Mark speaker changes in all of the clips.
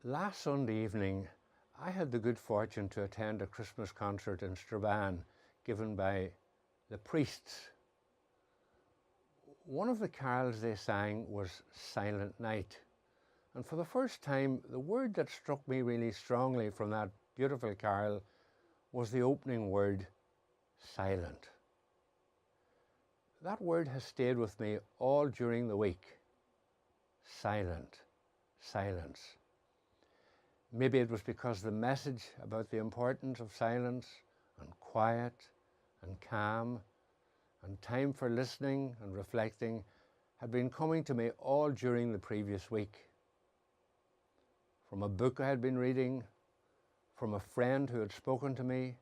Speaker 1: Last Sunday evening, I had the good fortune to attend a Christmas concert in Strabane given by the Priests. One of the carols they sang was Silent Night. And for the first time, the word that struck me really strongly from that beautiful carol was the opening word, silent. That word has stayed with me all during the week. Silent, silence. Maybe it was because the message about the importance of silence and quiet and calm and time for listening and reflecting had been coming to me all during the previous week. From a book I had been reading, from a friend who had spoken to me,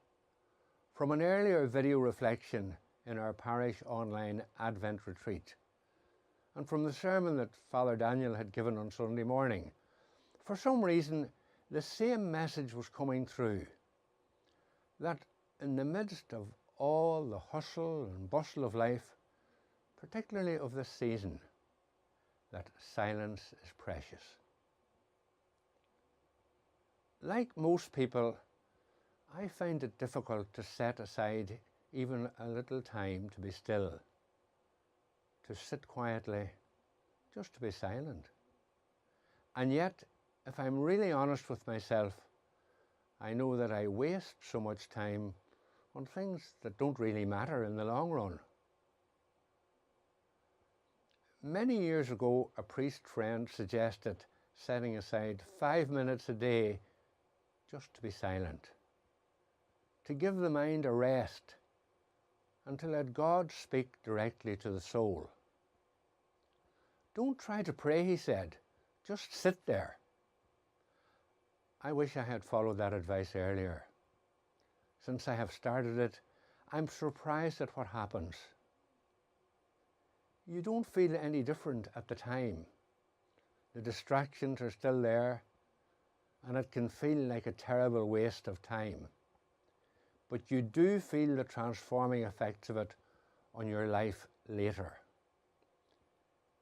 Speaker 1: from an earlier video reflection in our parish online Advent retreat, and from the sermon that Father Daniel had given on Sunday morning. For some reason, the same message was coming through, that in the midst of all the hustle and bustle of life, particularly of this season, that silence is precious. Like most people, I find it difficult to set aside even a little time to be still, to sit quietly, just to be silent. And yet, if I'm really honest with myself, I know that I waste so much time on things that don't really matter in the long run. Many years ago, a priest friend suggested setting aside 5 minutes a day just to be silent, to give the mind a rest, and to let God speak directly to the soul. Don't try to pray, he said, just sit there. I wish I had followed that advice earlier. Since I have started it, I'm surprised at what happens. You don't feel any different at the time. The distractions are still there, and it can feel like a terrible waste of time. But you do feel the transforming effects of it on your life later.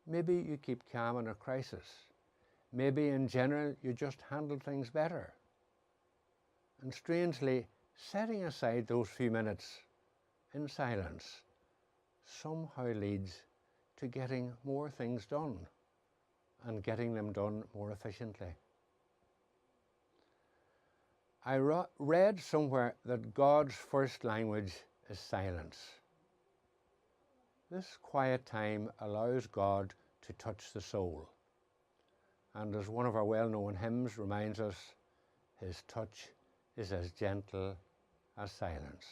Speaker 1: Maybe you keep calm in a crisis. Maybe in general you just handle things better. And strangely, setting aside those few minutes in silence somehow leads to getting more things done and getting them done more efficiently. I read somewhere that God's first language is silence. This quiet time allows God to touch the soul. And as one of our well-known hymns reminds us, his touch is as gentle as silence.